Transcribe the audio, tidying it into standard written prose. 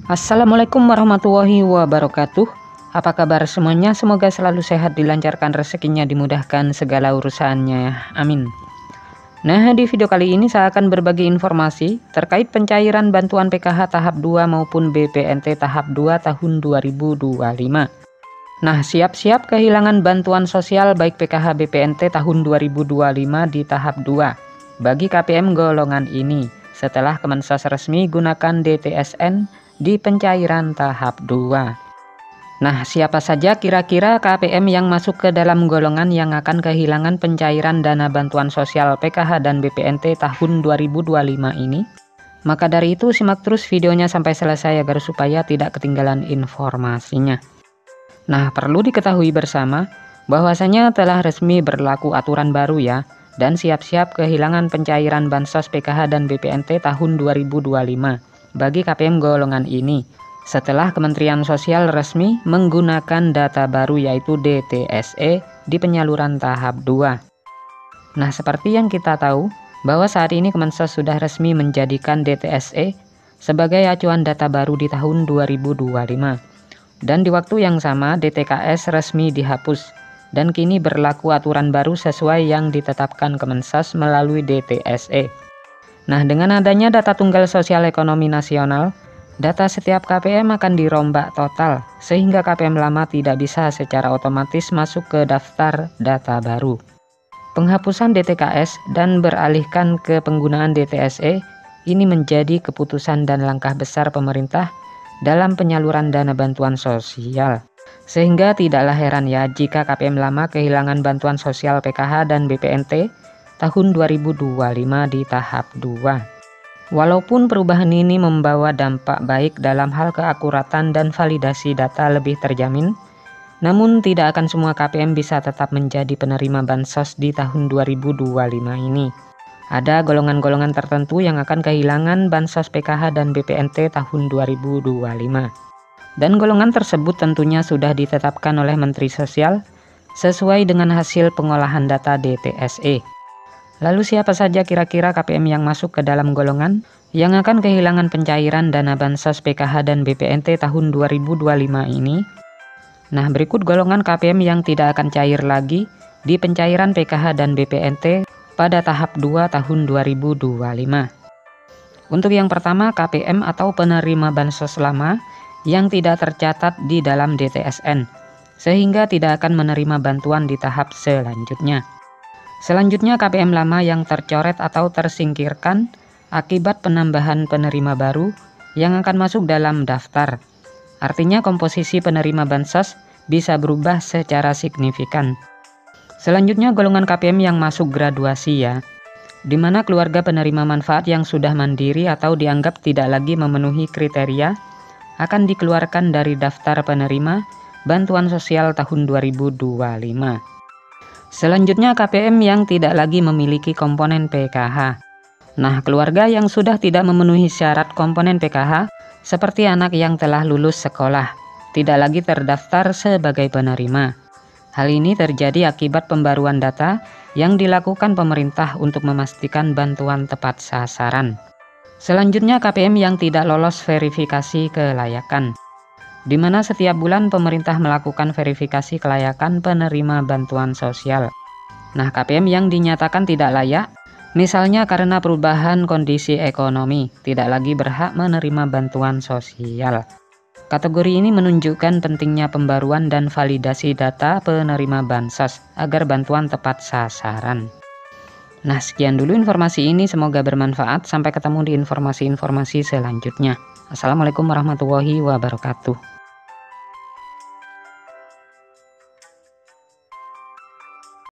Assalamualaikum warahmatullahi wabarakatuh. Apa kabar semuanya? Semoga selalu sehat, dilancarkan rezekinya, dimudahkan segala urusannya. Amin. Nah, di video kali ini saya akan berbagi informasi terkait pencairan bantuan PKH tahap 2 maupun BPNT tahap 2 tahun 2025. Nah, siap-siap kehilangan bantuan sosial baik PKH BPNT tahun 2025 di tahap 2 bagi KPM golongan ini setelah Kemensos resmi gunakan DTSN di pencairan tahap 2. Nah, siapa saja kira-kira KPM yang masuk ke dalam golongan yang akan kehilangan pencairan dana bantuan sosial PKH dan BPNT tahun 2025 ini? Maka dari itu simak terus videonya sampai selesai agar supaya tidak ketinggalan informasinya. Nah, perlu diketahui bersama bahwasanya telah resmi berlaku aturan baru ya, dan siap-siap kehilangan pencairan bansos PKH dan BPNT tahun 2025 bagi KPM golongan ini setelah Kementerian Sosial resmi menggunakan data baru yaitu DTSE di penyaluran tahap 2. Nah, seperti yang kita tahu bahwa saat ini Kemensos sudah resmi menjadikan DTSE sebagai acuan data baru di tahun 2025. Dan di waktu yang sama DTKS resmi dihapus dan kini berlaku aturan baru sesuai yang ditetapkan Kemensos melalui DTSE. Nah, dengan adanya data tunggal sosial ekonomi nasional, data setiap KPM akan dirombak total, sehingga KPM lama tidak bisa secara otomatis masuk ke daftar data baru. Penghapusan DTKS dan beralihkan ke penggunaan DTSE ini menjadi keputusan dan langkah besar pemerintah dalam penyaluran dana bantuan sosial. Sehingga tidaklah heran ya jika KPM lama kehilangan bantuan sosial PKH dan BPNT tahun 2025 di tahap 2. Walaupun perubahan ini membawa dampak baik dalam hal keakuratan dan validasi data lebih terjamin, namun tidak akan semua KPM bisa tetap menjadi penerima bansos di tahun 2025 ini. Ada golongan-golongan tertentu yang akan kehilangan bansos PKH dan BPNT tahun 2025. Dan golongan tersebut tentunya sudah ditetapkan oleh Menteri Sosial sesuai dengan hasil pengolahan data DTSE. Lalu siapa saja kira-kira KPM yang masuk ke dalam golongan yang akan kehilangan pencairan dana bansos PKH dan BPNT tahun 2025 ini? Nah, berikut golongan KPM yang tidak akan cair lagi di pencairan PKH dan BPNT pada tahap 2 tahun 2025. Untuk yang pertama, KPM atau penerima bansos lama yang tidak tercatat di dalam DTSN, sehingga tidak akan menerima bantuan di tahap selanjutnya. Selanjutnya, KPM lama yang tercoret atau tersingkirkan akibat penambahan penerima baru yang akan masuk dalam daftar. Artinya komposisi penerima bansos bisa berubah secara signifikan. Selanjutnya, golongan KPM yang masuk graduasi ya, di mana keluarga penerima manfaat yang sudah mandiri atau dianggap tidak lagi memenuhi kriteria akan dikeluarkan dari daftar penerima bantuan sosial tahun 2025. Selanjutnya, KPM yang tidak lagi memiliki komponen PKH. Nah, keluarga yang sudah tidak memenuhi syarat komponen PKH seperti anak yang telah lulus sekolah tidak lagi terdaftar sebagai penerima. Hal ini terjadi akibat pembaruan data yang dilakukan pemerintah untuk memastikan bantuan tepat sasaran. Selanjutnya, KPM yang tidak lolos verifikasi kelayakan, di mana setiap bulan pemerintah melakukan verifikasi kelayakan penerima bantuan sosial. Nah, KPM yang dinyatakan tidak layak, misalnya karena perubahan kondisi ekonomi, tidak lagi berhak menerima bantuan sosial. Kategori ini menunjukkan pentingnya pembaruan dan validasi data penerima bansos agar bantuan tepat sasaran. Nah, sekian dulu informasi ini, semoga bermanfaat. Sampai ketemu di informasi-informasi selanjutnya. Assalamualaikum warahmatullahi wabarakatuh.